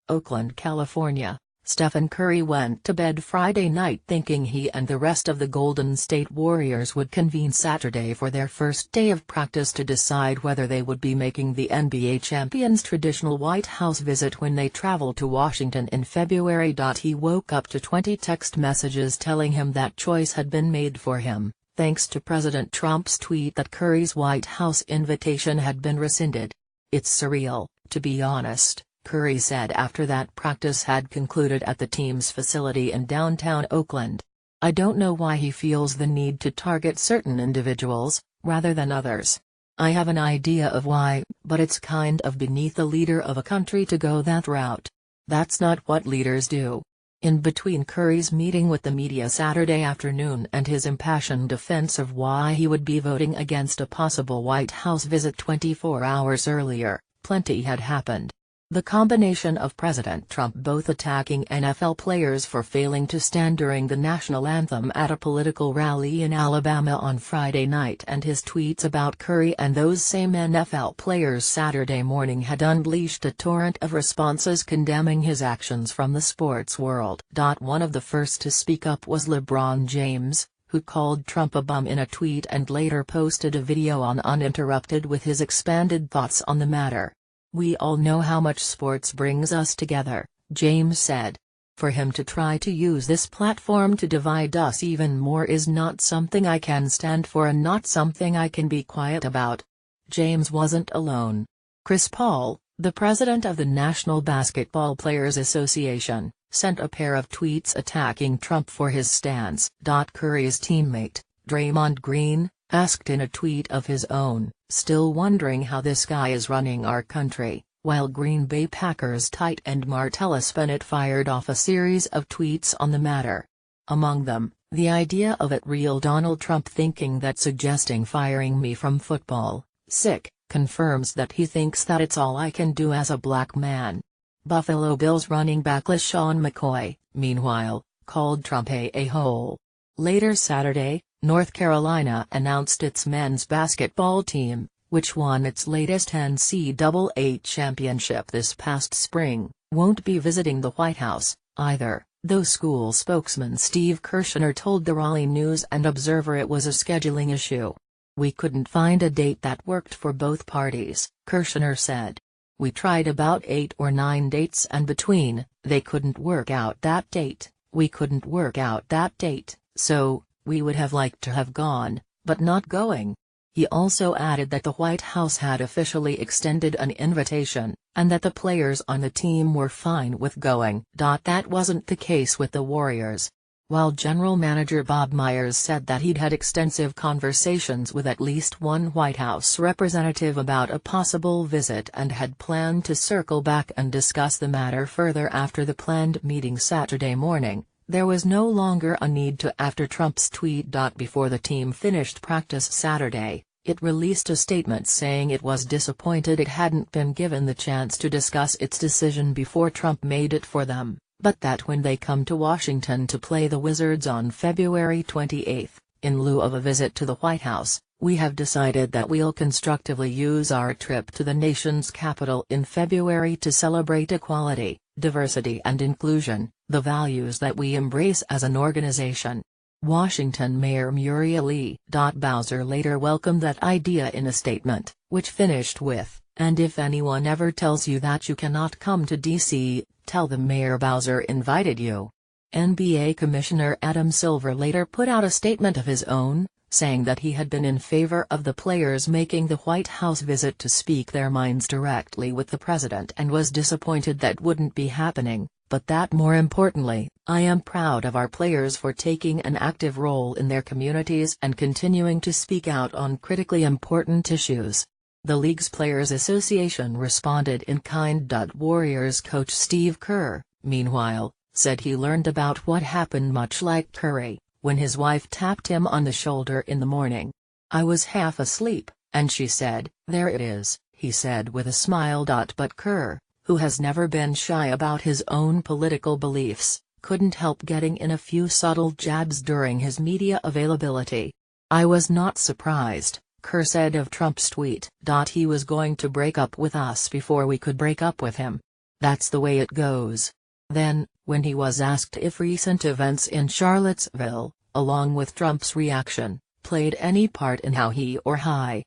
Oakland, California. Stephen Curry went to bed Friday night thinking he and the rest of the Golden State Warriors would convene Saturday for their first day of practice to decide whether they would be making the NBA champions' traditional White House visit when they travel to Washington in February. He woke up to 20 text messages telling him that choice had been made for him, thanks to President Trump's tweet that Curry's White House invitation had been rescinded. "It's surreal, to be honest," Curry said after that practice had concluded at the team's facility in downtown Oakland. "I don't know why he feels the need to target certain individuals, rather than others. I have an idea of why, but it's kind of beneath the leader of a country to go that route. That's not what leaders do." In between Curry's meeting with the media Saturday afternoon and his impassioned defense of why he would be voting against a possible White House visit 24 hours earlier, plenty had happened. The combination of President Trump both attacking NFL players for failing to stand during the national anthem at a political rally in Alabama on Friday night and his tweets about Curry and those same NFL players Saturday morning had unleashed a torrent of responses condemning his actions from the sports world. One of the first to speak up was LeBron James, who called Trump a bum in a tweet and later posted a video on Uninterrupted with his expanded thoughts on the matter. "We all know how much sports brings us together," James said. "For him to try to use this platform to divide us even more is not something I can stand for and not something I can be quiet about." James wasn't alone. Chris Paul, the president of the National Basketball Players Association, sent a pair of tweets attacking Trump for his stance. Curry's teammate, Draymond Green, asked in a tweet of his own, "Still wondering how this guy is running our country," while Green Bay Packers tight end Martellus Bennett fired off a series of tweets on the matter. Among them, the idea of it real Donald Trump thinking that suggesting firing me from football, sick, confirms that he thinks that it's all I can do as a black man. Buffalo Bills running back LeSean McCoy, meanwhile, called Trump a a-hole. Later Saturday, North Carolina announced its men's basketball team, which won its latest NCAA championship this past spring, won't be visiting the White House, either, though school spokesman Steve Kirshner told the Raleigh News and Observer it was a scheduling issue. "We couldn't find a date that worked for both parties," Kirshner said. "We tried about 8 or 9 dates and between, they couldn't work out that date, we couldn't work out that date, so we would have liked to have gone, but not going." He also added that the White House had officially extended an invitation, and that the players on the team were fine with going. That wasn't the case with the Warriors. While General Manager Bob Myers said that he'd had extensive conversations with at least one White House representative about a possible visit and had planned to circle back and discuss the matter further after the planned meeting Saturday morning, there was no longer a need to after Trump's tweet. Before the team finished practice Saturday, it released a statement saying it was disappointed it hadn't been given the chance to discuss its decision before Trump made it for them, but that when they come to Washington to play the Wizards on February 28, in lieu of a visit to the White House, we have decided that we'll constructively use our trip to the nation's capital in February to celebrate equality, diversity and inclusion, the values that we embrace as an organization. Washington Mayor Muriel Lee. Bowser later welcomed that idea in a statement, which finished with, "And if anyone ever tells you that you cannot come to D.C., tell them Mayor Bowser invited you." NBA Commissioner Adam Silver later put out a statement of his own, saying that he had been in favor of the players making the White House visit to speak their minds directly with the president and was disappointed that wouldn't be happening, but that more importantly, "I am proud of our players for taking an active role in their communities and continuing to speak out on critically important issues." The league's Players Association responded in kind. Warriors coach Steve Kerr, meanwhile, said he learned about what happened much like Curry, when his wife tapped him on the shoulder in the morning. "I was half asleep, and she said, 'There it is,'" he said with a smile. But Kerr, who has never been shy about his own political beliefs, couldn't help getting in a few subtle jabs during his media availability. "I was not surprised," Kerr said of Trump's tweet. "He was going to break up with us before we could break up with him. That's the way it goes. Then, when he was asked if recent events in Charlottesville, along with Trump's reaction, played any part in how he or Hi